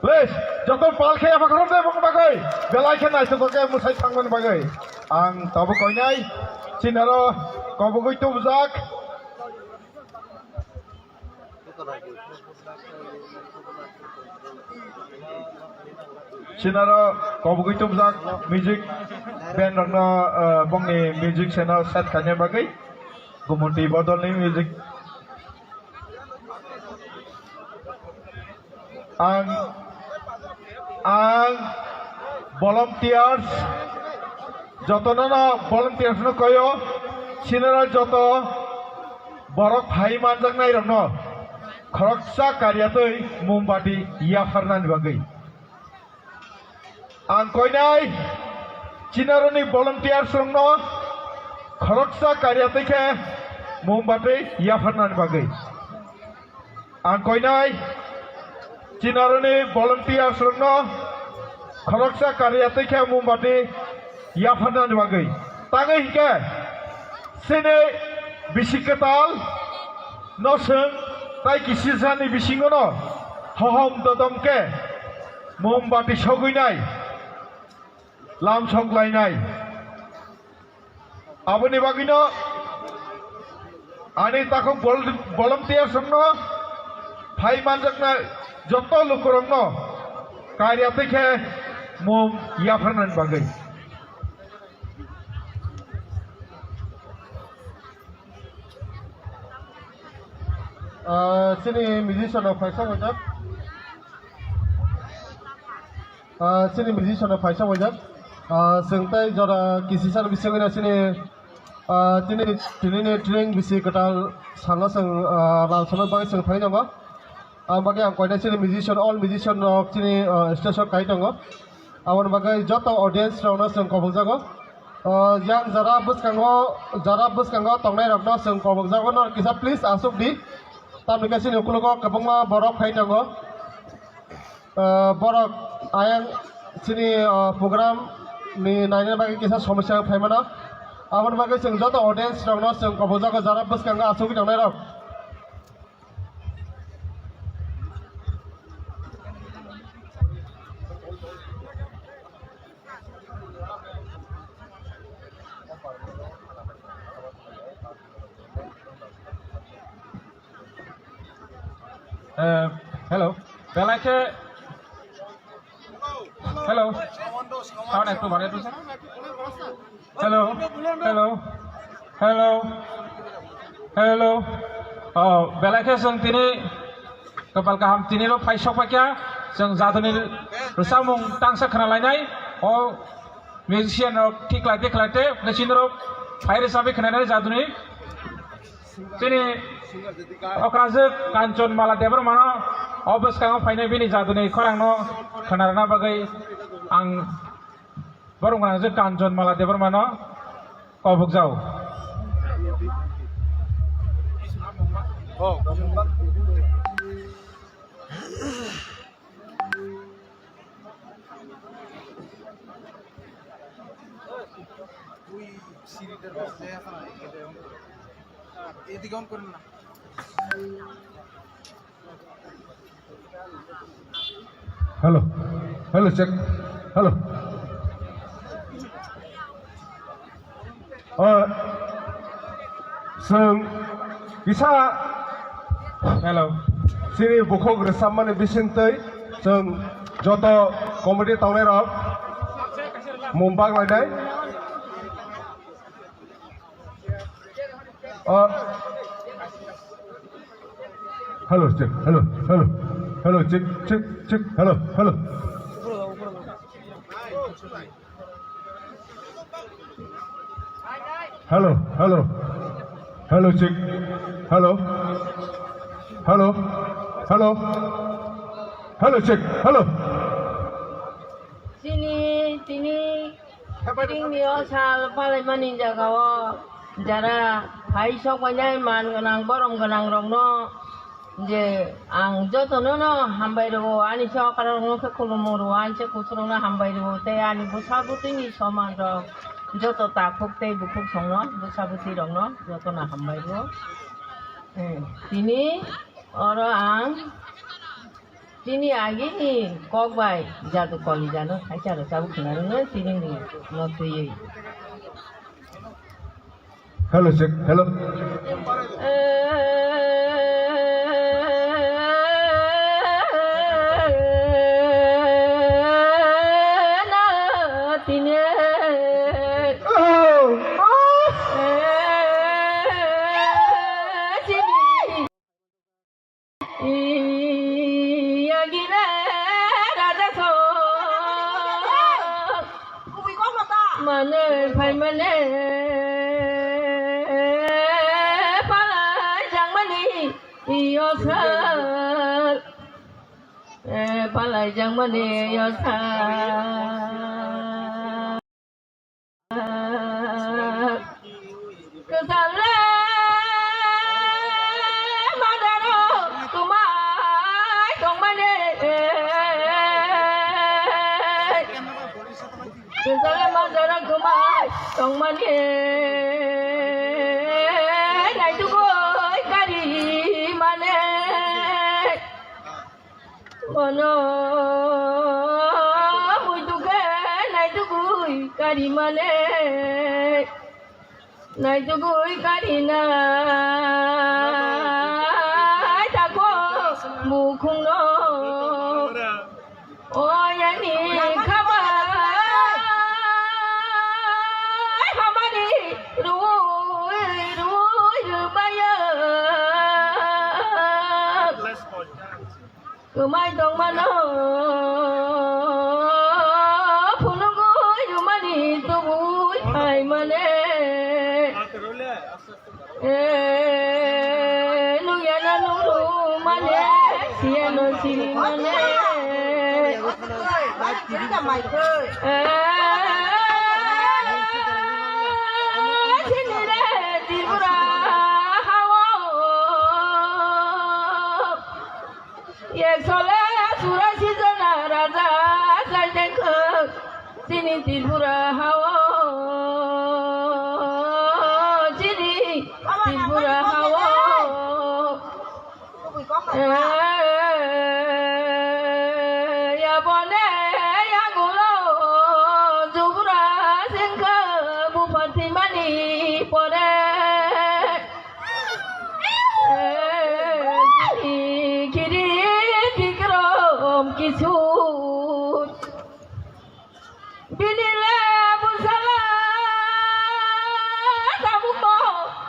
Please, jatuh palke apa kalau dia mau bagai, belai kena itu bagai musai sangman bagai. Ang tabu kau nyai, Cinaro kau bagai tu bezak. Cinaro kau bagai tu bezak music band rangna bangni music channel set kanya bagai, gumunti bodol ni music. Ang volunteers joto na volunteers no koyo sinara joto borok hai manjak nai rong no khoroksa karyatoi mumbati ya farnan bagai ang koinai sinara ni volunteers rong no khoroksa karyatoi ke mumbati ya farnan bagai ang koinai Cinaroni volunteers rongno khoroksa karyatoi ke mumbati yafanan bagai tangai hike sene bisiketal noseng tai kisisani bisingono hohom dodom ke mumbati soguinai lam songlainai aboni bagino ani takong volunteers rongno phai manjakna joto lukurongno karyatoi ke mum yafarnan bagai sini musician of Faisa wajab sini musician of Faisa wajab sengtai jora kisisan bisingina sini tini training bisi ketal sana seng langsung bagai seng Faisa nggak bagi ang koina sini musician all musician of sini station kai tongo awan bagai joto audience rona seng kobong jago yang jara bus kanggo tongnai rokno seng kobong jago no kisa please asuk di tam nika sini ukulugo kabongma borok kai tongo borok ayang sini program ni naina bagai kisa somosya phaimana awan bagai seng joto audience rokno seng kobong jago jara bus kanggo asuk di tongnai rok Hello, belai hello, kawan aku mana tu? Hello, oh belai ke seng tini kepal kaham tini lo pai sok pakai seng jatuh ni rusamung tangsa kena lainai oh musician lo tik late mesin lo pai resapi kena nari jatuh ni tini Okrajek kancon malah deber mana obes kang fainai bini jatuh ni korang no kenarana bagai ang baru ngajek kancon malah deber mana kobuk jauh. Hello check hello seng bisa Hello, sini bukok resaman bisintei seng joto komedi tongnai rok mumbang lainai hello check hello check hello check hello check hello sini ting niyo sal palai manin jagawa jara hai sok banyak man ganang borom ganang rongno je ang joto no hambai ro ani sok karang no ke kulumuru an che kusrong na hambai ro te ani busabuti ni soman ro joto ta phuk te bukuk songno busabuti rongno joto na hambai ro sini oro ang Tini agi ni kok bai jatuh koli jano hai cara sabuk kenal tini ni not ye. Hello, check. Hello. Na tini mane phai mane pala jang mani yo sa pala jang mani yo sa kesale madaro kumai tong mane kesale madaro kumai tong mane nai tu koi kari mane mono mui tu ke nai tu koi kari mane nai tu koi kari na ta ko mu khung no ôi anh đi khám đi đuôi bây giờ cứ mai trong mà nó phụ nó gối dù mà đi tôi vui phải mà nè nu ya na nu nu mà nè xia nó xì mà nè Sini Tripura hawa, sini Tripura hawa. Ya bone ya gulo, Tripura singka bupati mani pore. Kiri tikrom kisu. Binile busala tabuko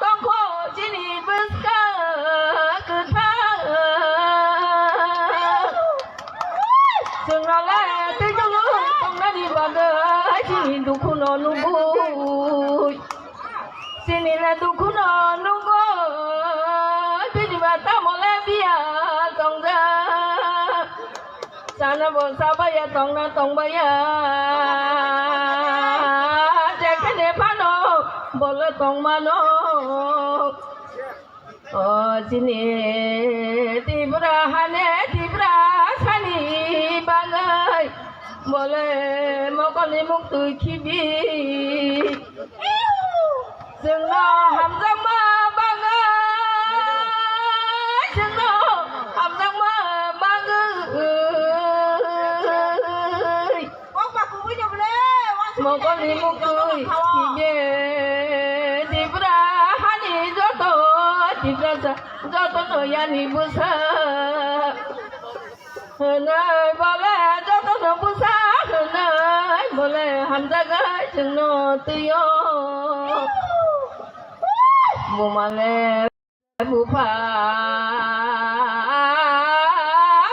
tongko sini beska ketha sengala tejulu tongna di bagai sini dukuno nunggu sini la dukuno nunggu bini bata mole biar tongga sana bo sabaya tongna tongbaya jekene pano bole tongmano sini Tripura hane Tripura sani bangai bole mokoni muktu khibi sengno hamzang ma bangai sengno hamzang ma một con đi một cười chỉ về Tripura hani cho tôi nói anh bữa sa nơi bao lẽ cho tôi nói bữa sa nơi bao lẽ ham ra cái chừng nó tiêu mùa mà lẽ bữa phà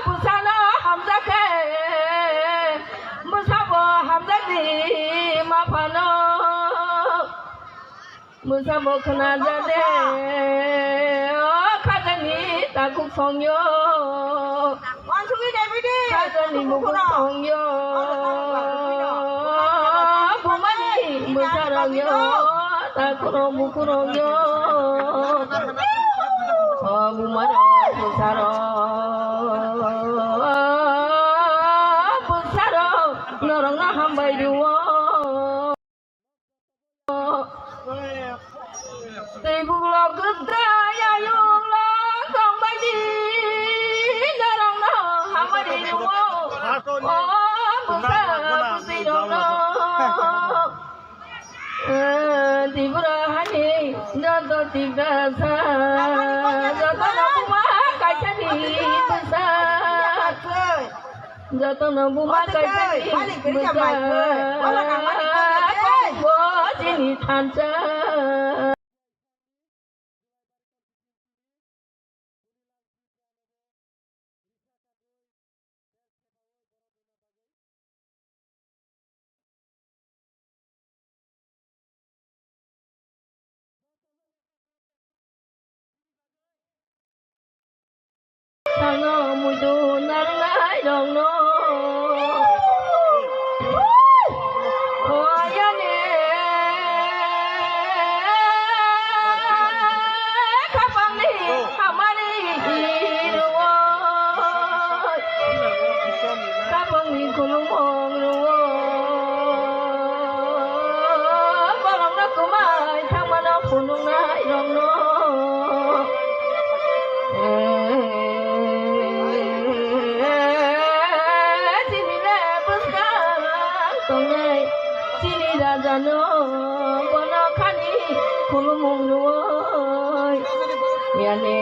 bữa sa nó ham ra cái bữa sa bữa ham ra gì mapano musa bokna jade khadani takuk songyo khadani mukuk songyo bumani musa rangyo takuro mukurongyo bumaro musaro norong na hambai duwo Tibuk lo gedra ya yung lo kong bayi norong no hambai busa busi dong tibra hani joto tibra sa joto nabuma kaitani busa joto nabuma kaitani busa bo sini thancha Sano mudu narai dong no. Oh ya ne. Kapang ni hamani ruwo. Kapang ni kulumong ruwo. Balong na kumai thang mana punung nai dong no. Jano bono khani kulumung nuoi yane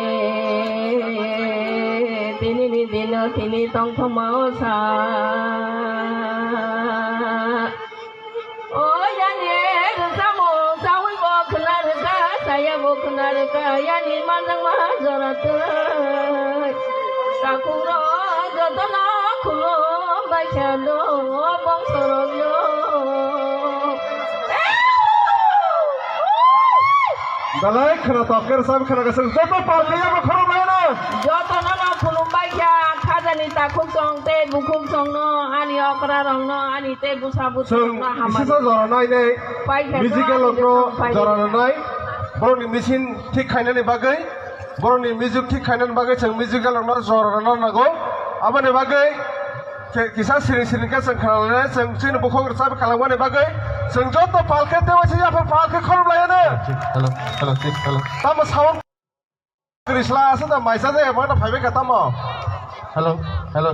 tini ni dino tini tong thomao sa oh yane samo sawi bo khnar ka saya bo khnar ka yani manang ma jarat sakuro jotona khulo baishalo bong sorogyo Dalai kena tokir sam kena kesel joto palkaya makhluk mana? Joto nama kulumbai ya khadani takuk song te bukuk song no ani okra rong no ani te busabut Sung no isi sa zora nai ne musical lokro zora nai boro ni mesin tik kainan ni bagai boro ni music tik kainan bagai sung musical lokro zora nai nago apa ni bagai kisah sering-sering kan sung kena sung sini bukuk resab kalangwan ni bagai sung joto palkaya te wajib apa palkaya kalau belayar hello hello tama sawang Krisla asal maisa saya mana five kata mau hello hello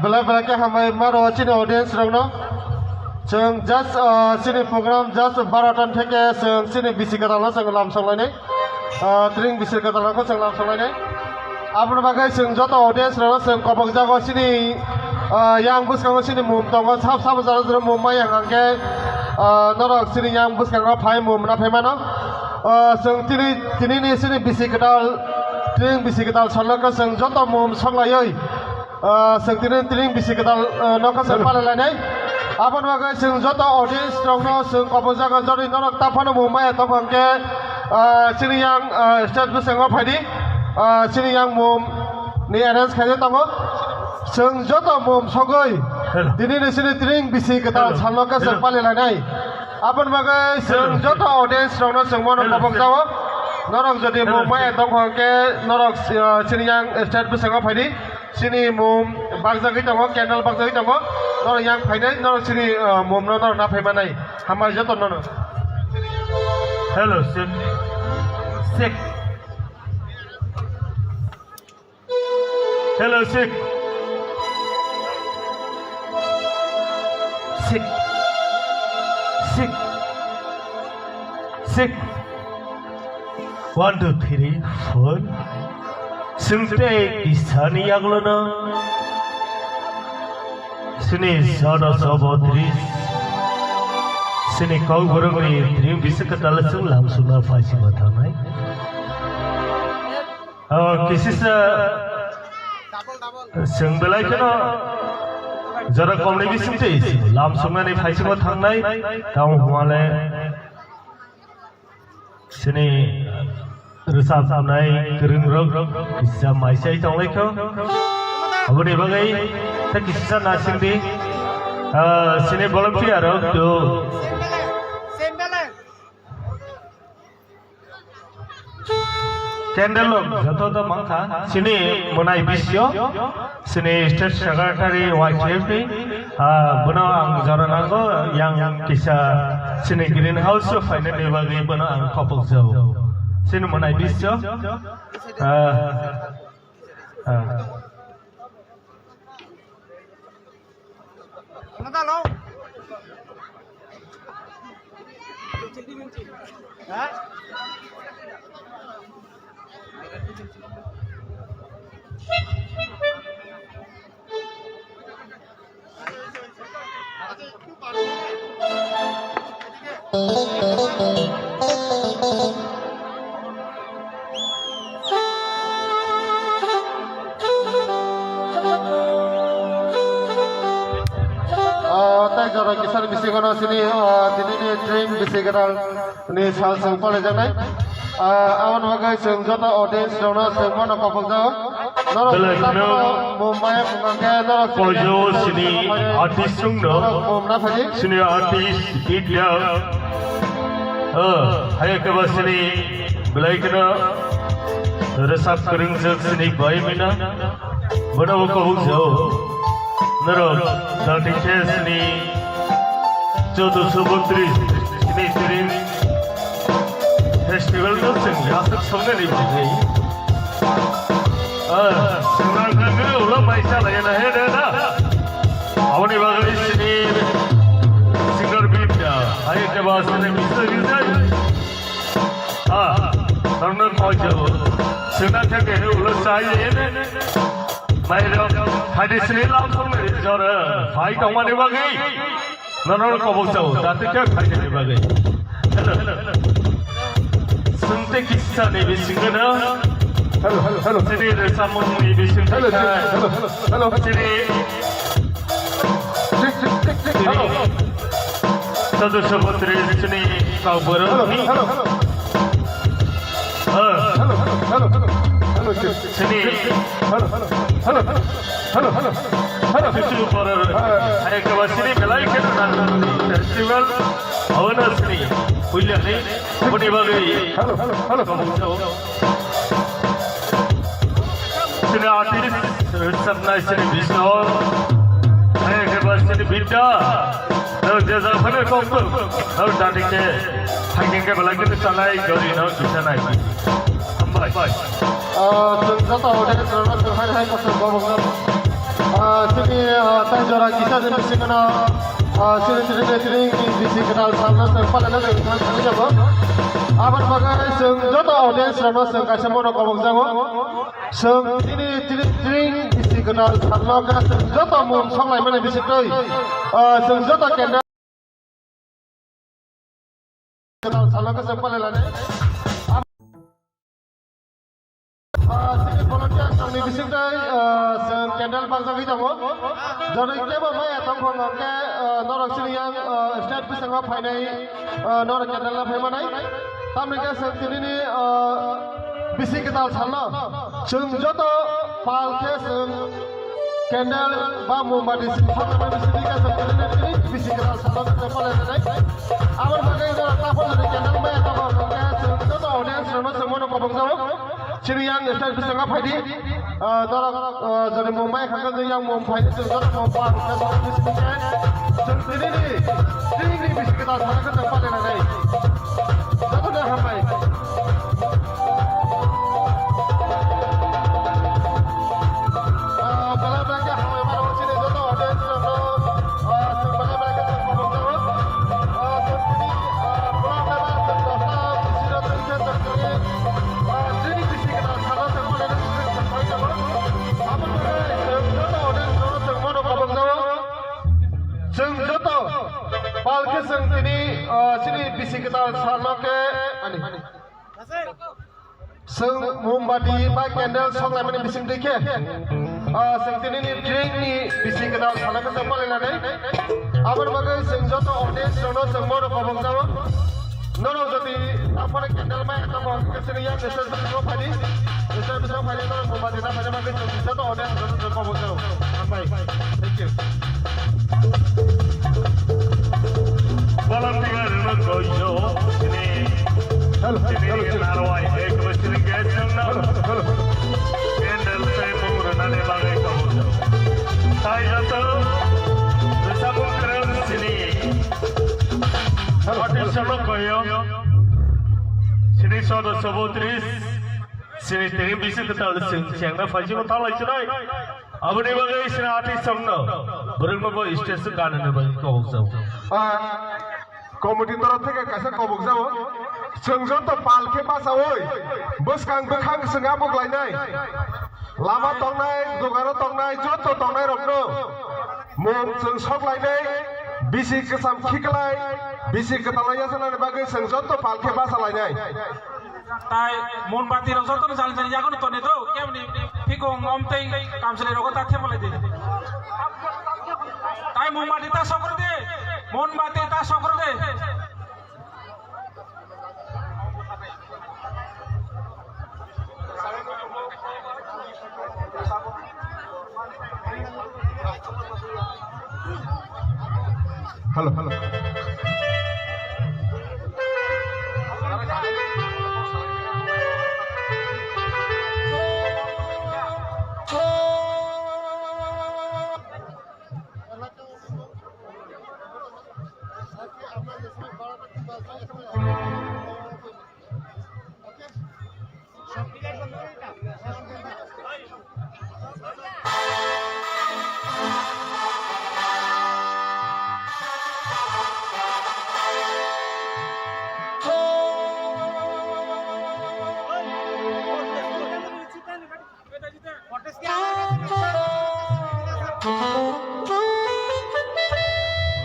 bela ke hamai maro cini audience rongno sung just cini program just baratan theke sung cini bisi kata lo sung lam song lainnya tring bisi kata lo sung lam song lainnya apa bagai sung joto audience rongno sung kopong jago cini yang bus kau cini mum tongo sab jalan mum yang angke norok sini yang bus kau phai mum na phai mana sung tini ni sini bisi kedal tring bisi kedal chalak sung joto mum song layoi sung tini bisi kedal nok sung palalai apa bagai sung joto audience rongno sung kopong jago jori norok tapano mum ya tapang ke sini yang stage bus kau phai di sini yang mum ni arrange kaya tamo sung joto mum sogoi dini ni sini tring bisi kedal chalak sung palalai Apan bagai sung joto audience rongno sung mono kopong jago norok jadi mum mai tong ke norok sini yang state bus kau phai di sini mum bagja kita mo candle bagja kita mo norok yang phai dai norok sini mum norok na phai manai hamar joto nono hello sick hello sick 1 2 3 4 sungte isani aglono sini sono sobotri sini kau borongni dream bisakatal sung lam suna faisi mathamai kisi sa sung belai kena jara komni bisungte isi lam suna ni faisi mathamai tau humale sini resap samnai kering rok kisah maisai tong leko abu ni bagai tak kisah nasing di sini volunteer rok tu candle lok joto to mangkha sini monai bisyo sini state secretary YKP bono ang jaranango yang kisah sini greenhouse finally bagai bono ang kopok jauh sini monai bisyo tay jara kisan bisi kono sini dini ni dream bisi kenal ni sal seng pole janai awan wagai seng jota audience dona seng mana kapal jauh Mumbai mengenai Kojo sini artis sungno sini artis India hai kebas sini belai kena resap kering sini bayi mina mana wakabuk jauh nero dari sini 1432 sini tirin festival tu sing yasak sungguh ni begini senang kan ulah maisa lagi na he dah awani bagai sini singer bida hai ke bahasa ni mister Rizal karena kau jauh senang kan he ulah saya ni Mairo hadis ni langsung ni jora hai kawan ni bagai nanar kau jauh tapi क्या hai ni bagai sunte kisah ni bisingan hello Sini bersama ni bising hello Sini hello satu sebutri sini kau berani sini cucu ber ayah kawan sini belai kena festival awalnya sini punya ni budi bagi sini artis sabna sini bisor ayah kawan sini bida Lalu jasa mana kompor, lalu tadi ke hiking ke belakang itu salai gori, lalu bisa naik. Ambai. jota audience dona seng hai pasal bawa sini tay jara kisan bisi kena sini bisi kenal sana seng pale na seng kali jabo aban bagai seng jota audience dona seng kasih mono kabung jago seng ini bisi kenal sana ka seng jota mun sangai mana bisi toi seng jota kena kenal sana ka seng pale lane sini volunteer kami bising day seng candle bangsa kita mo jadi kita mau ya tong khong ke norok sini yang state bisang apa ini norok candle lah mana kami ke seng sini ni bising kita sana seng joto pal ke seng candle ba mombati sini kami bising ke seng sini bising kita sana ke pala ni awal bagai norok kapal dari candle mau ya tong khong ke seng joto audience nama semua nak kabung jauh Sini yang start bisa ngapa di, dari Mumbai kan yang Mumbai itu dari Mumbai kan di sini ini bisa kita sana ke tempat yang lain. Satu dah sampai. Kalau mereka sampai mana sini itu ada sebenarnya mereka semua Seng joto, palke seng sini bisi kita sana ke ani. Seng mombati ba candle song lai mani bisi dike. Seng sini ni drink ni bisi kita sana ke tempat lelane. Abar bagai seng joto audience dono seng mono kabang jawa. Nono jadi apa nak candle mai atau mau ke sini yang besar besar padi. Besar besar padi tu mombati dah pada bagai seng joto audience dono kabang jawa. Sampai. Thank you. Volunteer nak gojo sini. Sini narawai ek sini gas na. Candle saya pemurana le bagai kamu. Saya tu bersama kerana sini. Artis sama koyo. Sini sodo sebutris. Sini teri bisa kita udah siang na faji ko tahu lagi cerai. Abu ni bagai sini artis sama. Berang mau stage tu kanan ni bagai kau jauh. কমিটির তরফ থেকে কাছে কবক যাব जों जत पालखे बासावै बोसखां बोखां जोंहा बग्लायनाय लामा तंनाय दुगानो तंनाय जत तंनाय रखनो मुं जों सकलायनाय बिसि गोसाम खिखलाय बिसि गोतालाया जानानै बागै जों जत पालखे बासालायनाय তাই মন বাতি রসত জাল জানি যাগো তো নে তো কেমনি ফিকো অমতেই কামসলে রগো তা থেমলে দে তাই মন বাতি তা সকর দে মন বাতি তা সকর দে hello hello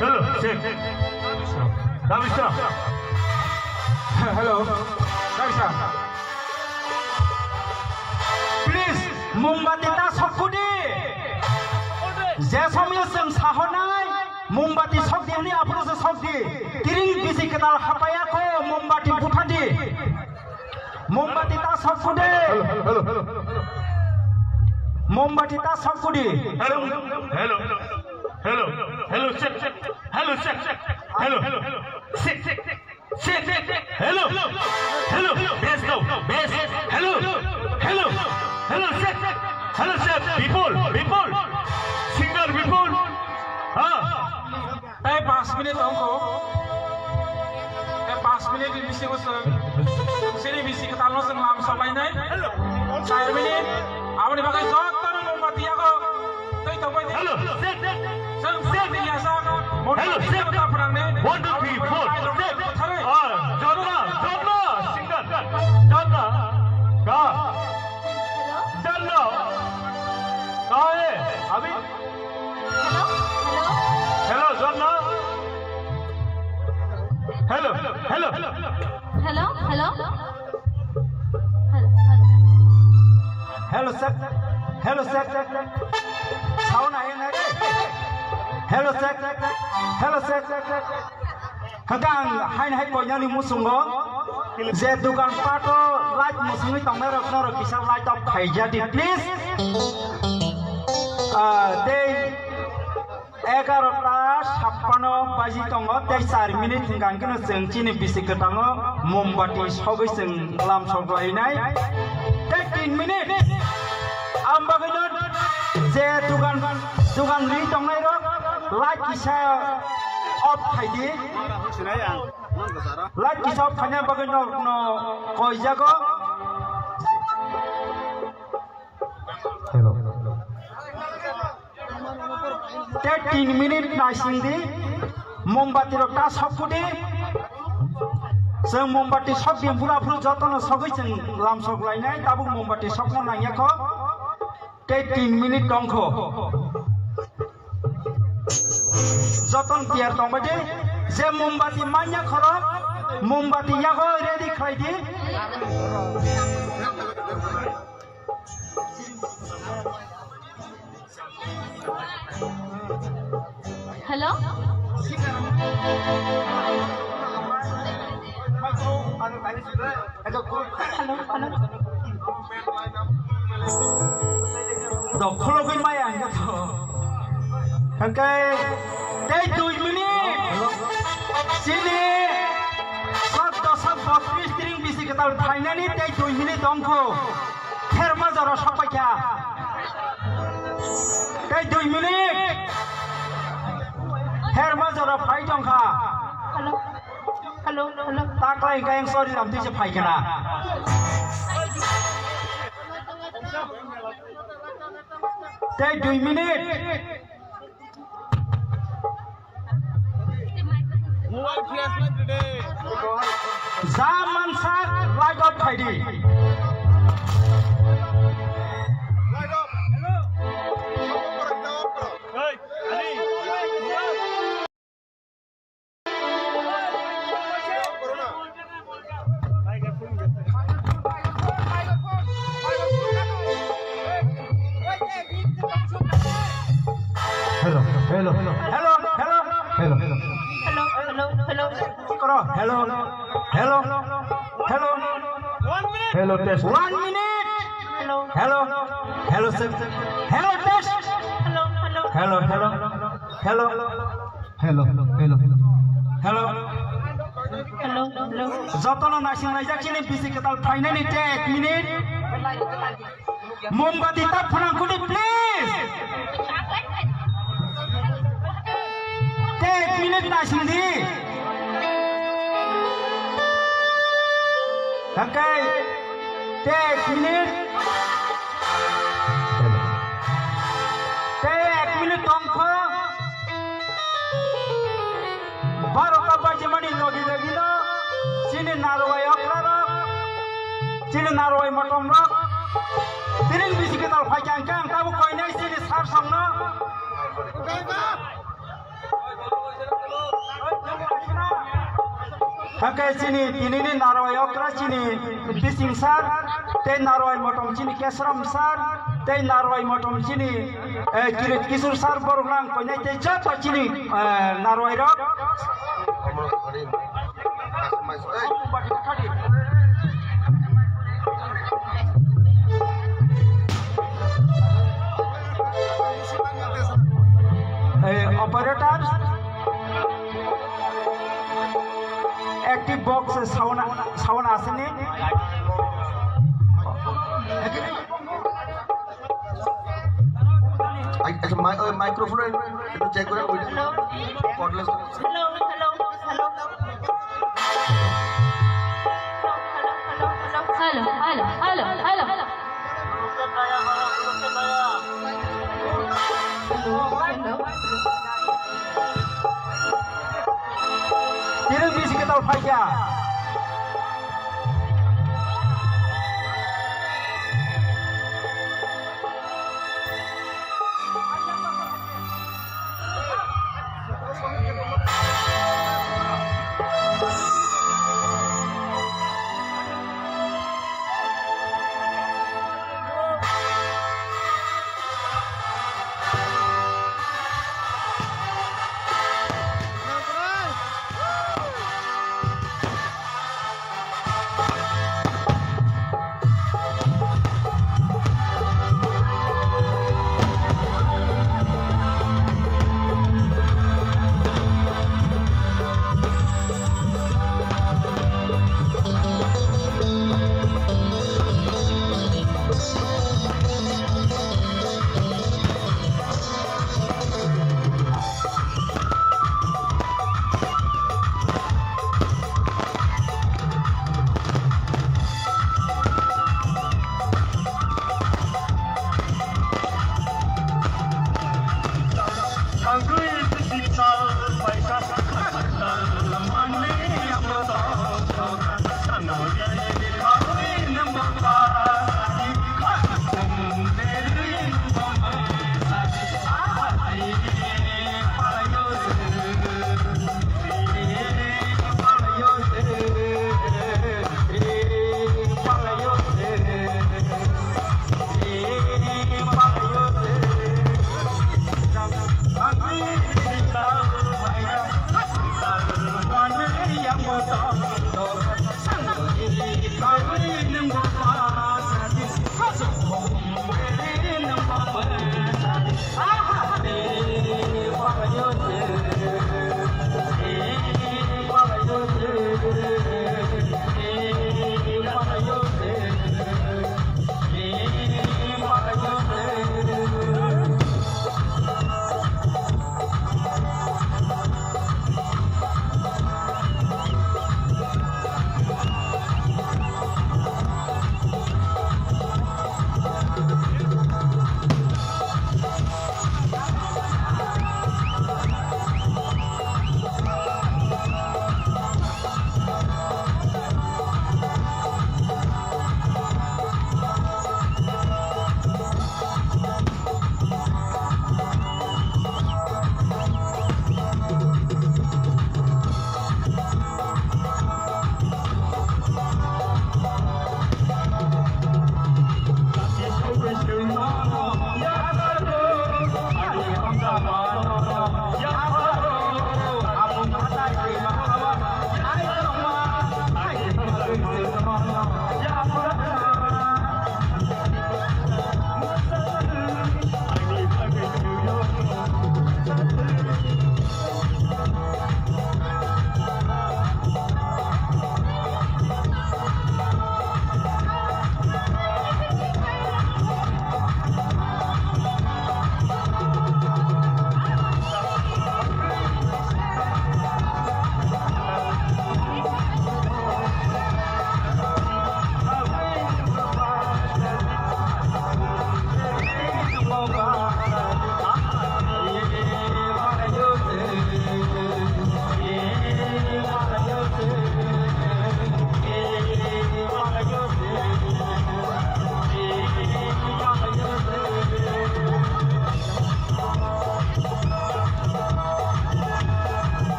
Hello, check. Davisa. Hello Raisa please मोमबाति ता सकुदि जे समय जों साहनाय मोमबाति सकदिनि आपनोसो सकदि तिरिं बिसि केदाल हापायाखौ मोमबाति बुथादि मोमबाति ता सकुदि मोमबाति ता सकुदि Hello, hello, hello, hello, check. Hello, check. Hello, check. Hello, hello, best go, best. Hello, check. Hello, check. People, singer people. তাই 5 মিনিট অঙ্ক এই 5 মিনিট বিসি বসে সেনি বিসি কে তালনো जों লাম সবাইনাই 4 মিনিট আপনি বাগাই যতন মোমবাতি আগো তৈ তবাই Hello, check. जों सेनि यासा Hello, check. তা ফরাংনে 1, 2, 3, 4. Check. Jonna, singer. Jonna. Ka. Jonna. Ka hai? Abhi. Hello, Jonna. Hello. Hello. Hello sir साउन आएन रे हेलो सर हगां हाइन हाइ कोइनानि मुसुंगो जे दुकान पाटो लाइट मुसुंगि तंनाय रखनो र किसा लाइट अफ खाइजादि प्लिज दे 11:56 बाजि दङ 4 मिनिट गांखनो जों चिनि बिसि गोताङो मोमबाति सबै जों लाम सगलायनाय 3 मिनिट आमबागैनो जे दुकान रि दंनाय र लाइट किसा अफ खाइदि लाइट किसा अफ खाइना बागैनो न कइजागो हेलो 3 मिनिट नासिंदि मोमबाति रक्ता सबकुदि जों मोमबाति सब दिमपुराफोर जतन सबै जों लाम सगलायनाय दाबो मोमबाति सबनो नायाखो 3 मिनिट दंखो जतन तियार दंबादि जे मोमबाति मान्या खर मोमबाति यागो ready खाइदि Hello. Dokolo gin mai ang to. Hangkai dai 2 minit. Sini. Sab 32 string bisi ketal thainani dai 2 minit dongko. Kherma jara sapakya. Dai 2 minit. Kherma jara phai dongkha. Hello. Taklai kayang sorry ram ti se phai kana. Dai 2 minit. Zaman Tansa light up Heidi. Hello, hello, hello, Hello, hello. hello. Karo, hello, hello, hello. Hello, test. 1 minute. Hello, hello, sir. Hello, test. Hello, hello, hello, Hello, hello, hello. hello. Jotono nasing lajak sini bisi ketal final ini 1 minute. Mombati tak pernah kuni please. 1 minute nasing di. Okay, 1 minute. 1 minute tongko. Baru kabar jemani logi lagi no. Sini narwai oklarok. Sini narwai motomrok. Tiring bisi kita fajangkang. Kamu koinai sini sar samno. Pakai sini ini narwai okra sini bising sar. Teh narwai motom sini kesram sar. Teh narwai motom sini kirit kisur sar borong koinai teh jatuh sini narwai rok. Operator, active box sound asini. microphone itu check করে cordless Hello. Tiring bisi kita faja.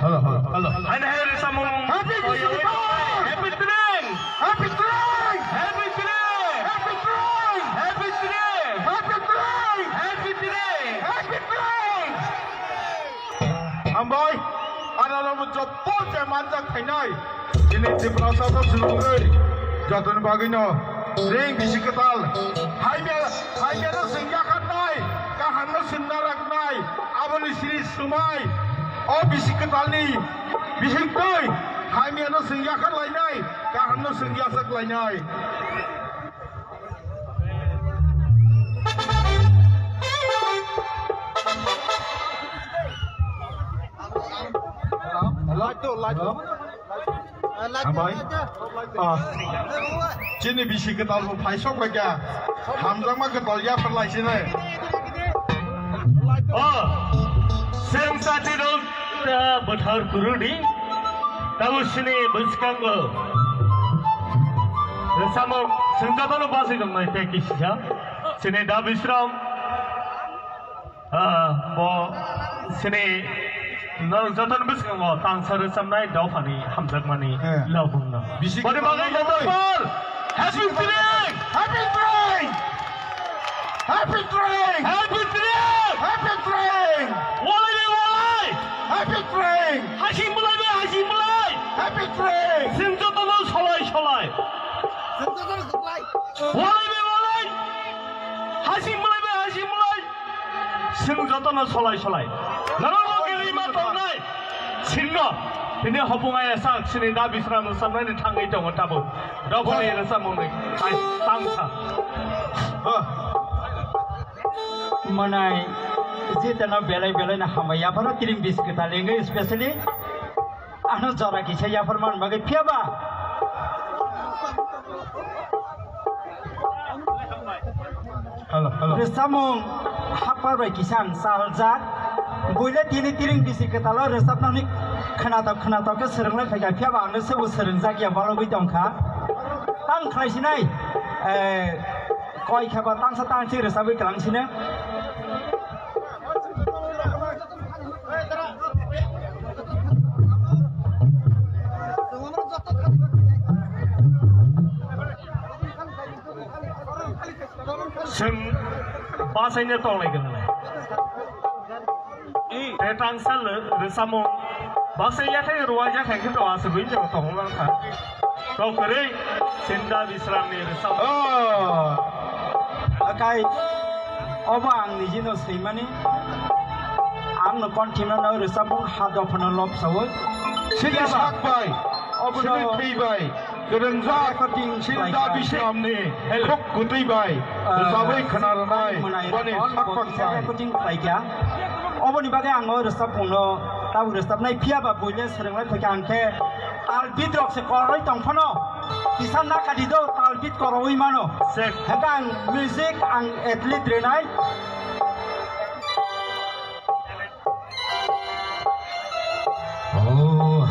hello, hello. Anh hay sa mong Happy Visitor! Happy Training! Happy Train! Happy Training! Happy Train! Happy Training! Happy Train! Happy Training! Happy Train! Ang boy, ano naman sa pulse manjak kainay. Ini di prasa to sulungay. Jatuh bagay no. Ring bisiketal. Hai mera singgakan nai. Kahan no sindarak nai. Abon istri sumai. Oh bisiketal ni. Bisiktoy. Hai mera singgakan lai nai. Kahan no singgasak lai nai. Ambai, Cini bisi ketal bu paisok baca, hamzang mah ketal ya perlai sini. Oh, sem sati dong bethar kurudi, tahu sini bersekanggo. Sama senjata lo pasti dong mai tekisnya, sini dah bisram, bo sini nol jatan bersekanggo, tangsar samnai dah fani hamzak mani labung na. Pada bagai jatan par, happy training, Happy Train! Happy Train! happy training, Happy Train! walai, Happy Train! hasil mulai. Happy Train! senjata lo solai. Walai, hasil mulai. Senjata lo solai. Lalu lagi lima tahun lagi, singa. Ini hubungannya sang sini dah bisa sampai di tangga itu tabu. Dah boleh rasa mungkin tangsa. Manai jitana belai na hama ya par tirim bis kita lengai especially anu jara kisah ya par man bagai piaba Hello. resamung hapar bai kisan saljak boile tiring bis kita lo resap nang ni khana ta ke serang lai phaiga piaba anu sebu serang jak ya balo bai dongkha tang khai sinai koi khaba tang sa tang chi resap bai kalang sine Sem bahasanya tolak kan? Tentang salah resamu bahasanya kan ruaja kan kita asal jangan tolong kan? Kau kering senda bisram ni resamu. akai oba ang ni jino srimani ang no kontinent no resabung hadopna lop sawo Sini sakbai, sini tibai, kerenjak, sini dah bisram ni, kok kutui bai, sabai kenaranai, bani sakpak bai. koting paikya oboni bagai ang resabung no tahu resab nai pia ba boile sereng lai phaikan ke albit rok se koroi tongphono kisan na kadido albit koroi mano Sek. hekang music ang athlete renai oh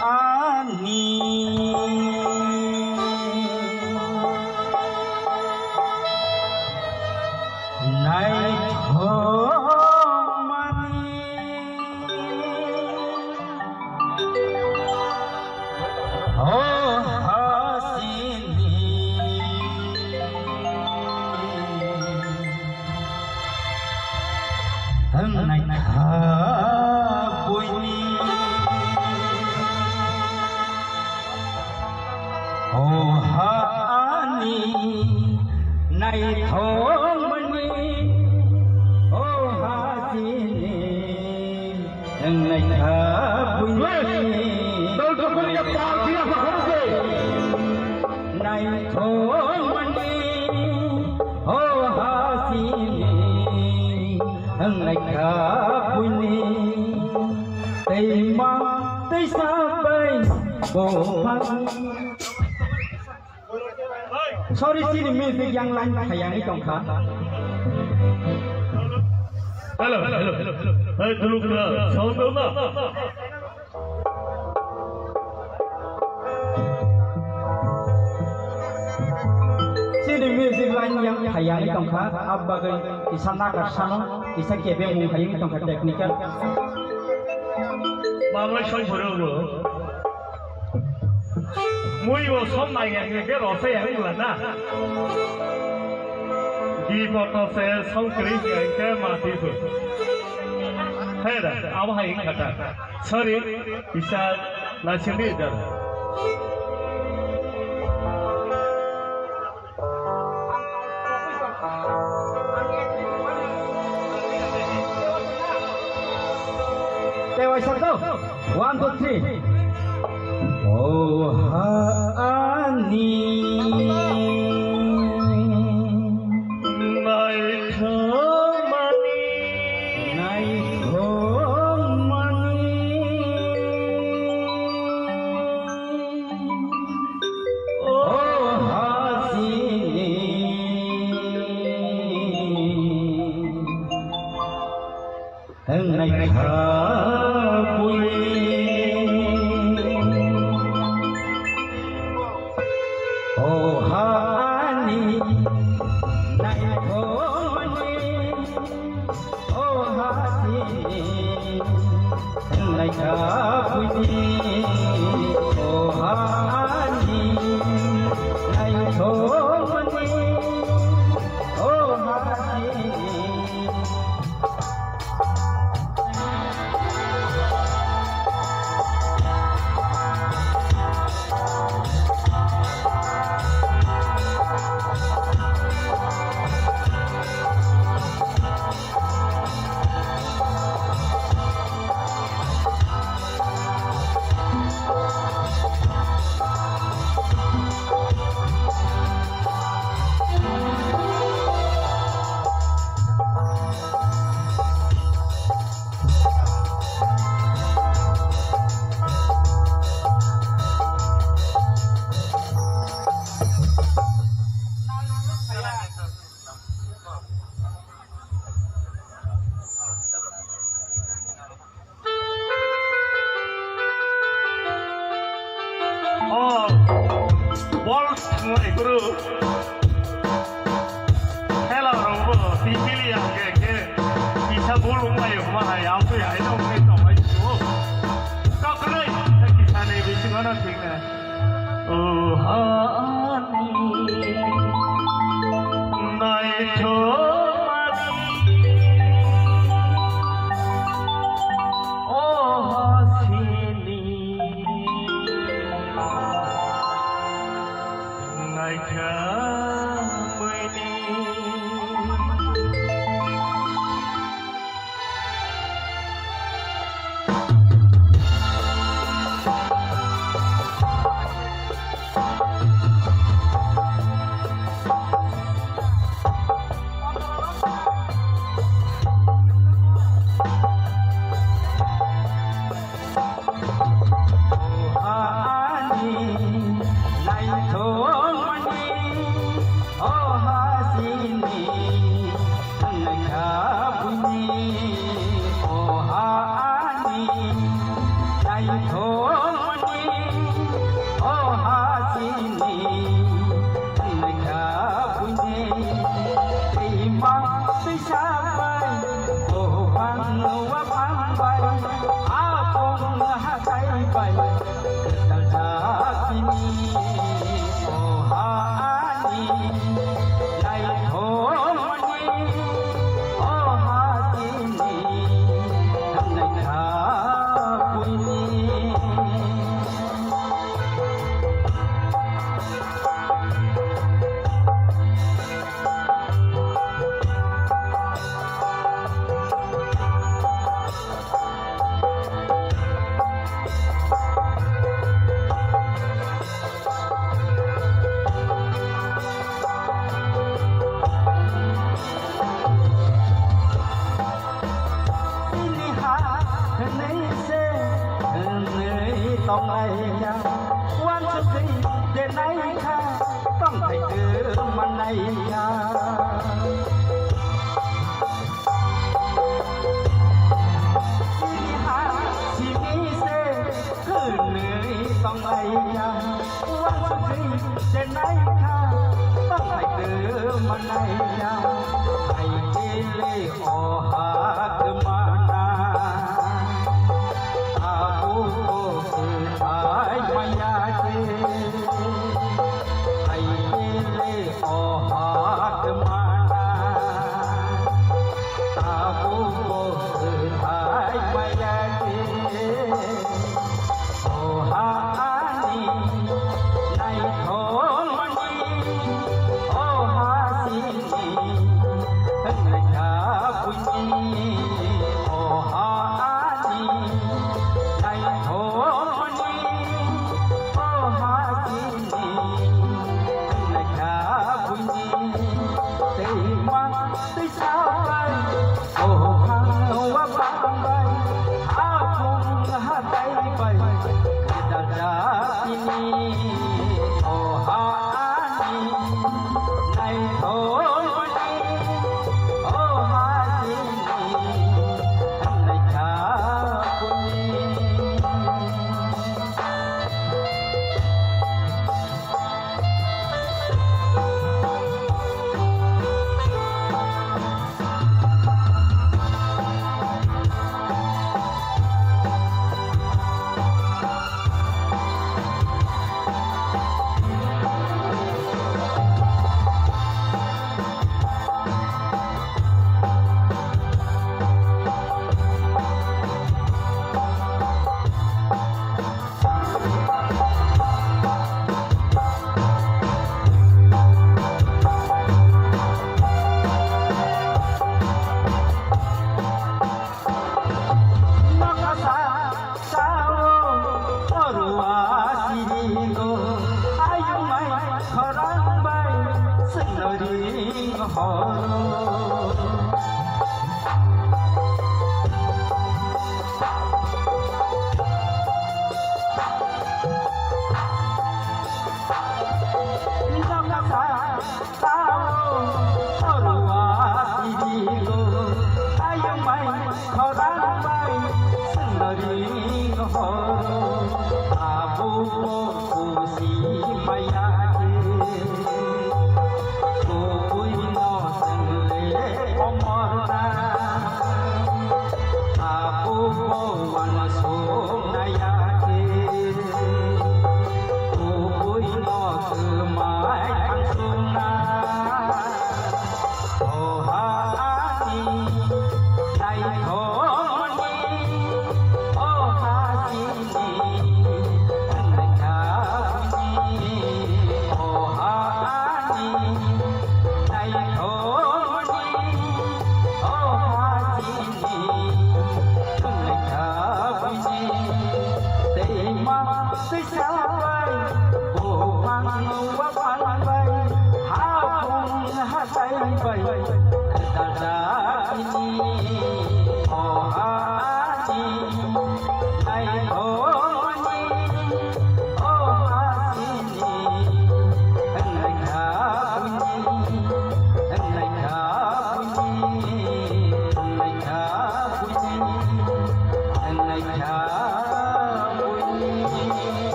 ani nai thomani oh hasini nai thapuini oh hani nai thomani oh hasini nai thapuini nai thomani oh hasini nai thapuini tei ma tei sabai bo sorry sini music yang lain sayang ni tongkha Hello. Dulu kena sound dulu. sini music lain yang sayang ni tongkha abagai kisah nak sano kisah kebe mung hayang ni tongkha teknikal मामला सही भरोगो मुइबो सम नायगे के रसे हंगला ना गिबतो से संक्री के माथिबो हेरा अब हाय खटा सरी इसा लाचिंदी जा Tewai satu, 1, 2, 3. Oh hani, naik mani, naik mani. Oh hasini, naik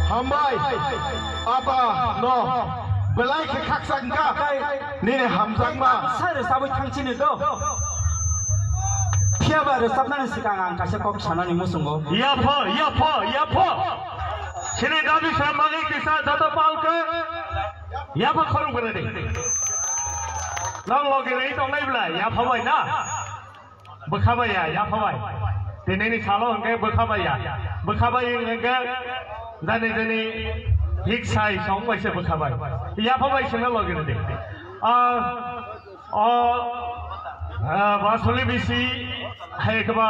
Hambai, apa no, belai ke kaksan ka, ni ne hamzang ma. Saya sahabat kangcini tu. Tiada resapna sekarang kasih kau sana ni musuh. Ya po. Sini Nabi Sambagi kisah jatuh palke. Ya po korang berani. Nang logi ni tong ni belai. Ya po bayi na. Berkabai ya po bayi. Dini ni salon ke berkabai ya. Berkabai enggak. Jadi hiksai song bayi se berkabai. Ya po bayi sini logi ni. Basuli bisi. Hai keba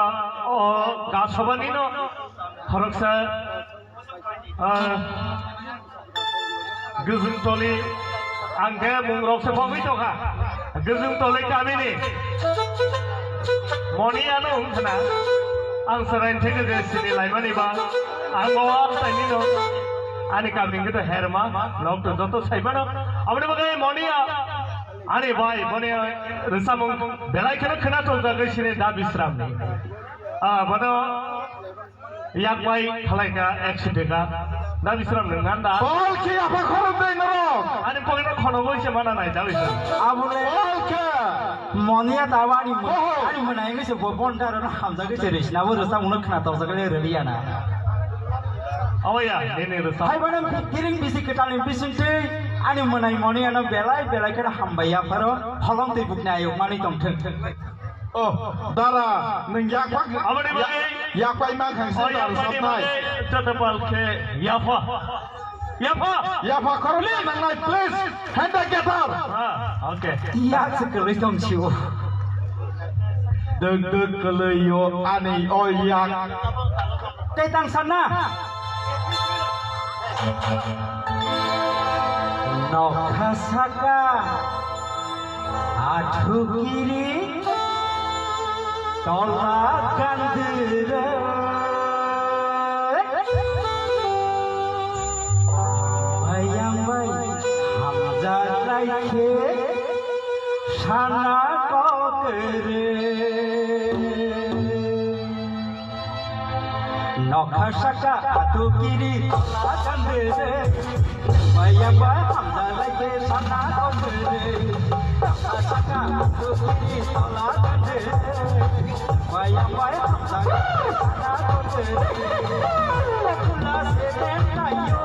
gasobani no haroksa guzung toli angke mungrok se pami toka guzung toli kami ni moni anu ungkana ang serain theke de sini laimani ba ang bawa tani no ani kami gitu herma log to joto saibano amne bagai moni Ani boy, bone resamung belai kena tu jaga sini dah bisram ni. Bono yak boy khalai ka accident ka dah bisram dengan dah. Bol ke apa korang deh norok? Ani pokoknya kono boy mana naik dah bisram. Abule Bol ke? monia tawani mo. Ani mana ini se bobon karo na hamza ke seris. Na wo resamung nak kena tahu sekali reliana. Oh ya, ini resam. Hai mana kiring bisi ketalin bisunte. Ani menai moni ana belai kena hambaya paro holong te bukna ayuk mani tongtheng. Oh, dara, neng yak pak. Apa ni bagi? Yak pak imang kang Oh ya, sedar bagi sampai. jatuh palke Yafa. Yak pak korang ni nang naik please. Hendak getar. Okay. Iya sekelis dong ciu. Deg keleyo ani oyak. Tetang sana. Nokasaka Adu kiri Tolak gandira Bayang bay Nokasaka atu kiri tola candere Bayamba hamda lagi sana kondere Nokasaka atu kiri tola candere Bayamba hamda lagi sana kondere Kula seden tayo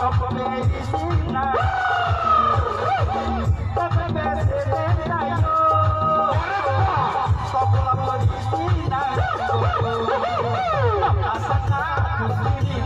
Kapne isina Kapne seden tayo Kapne isina Asaka kiri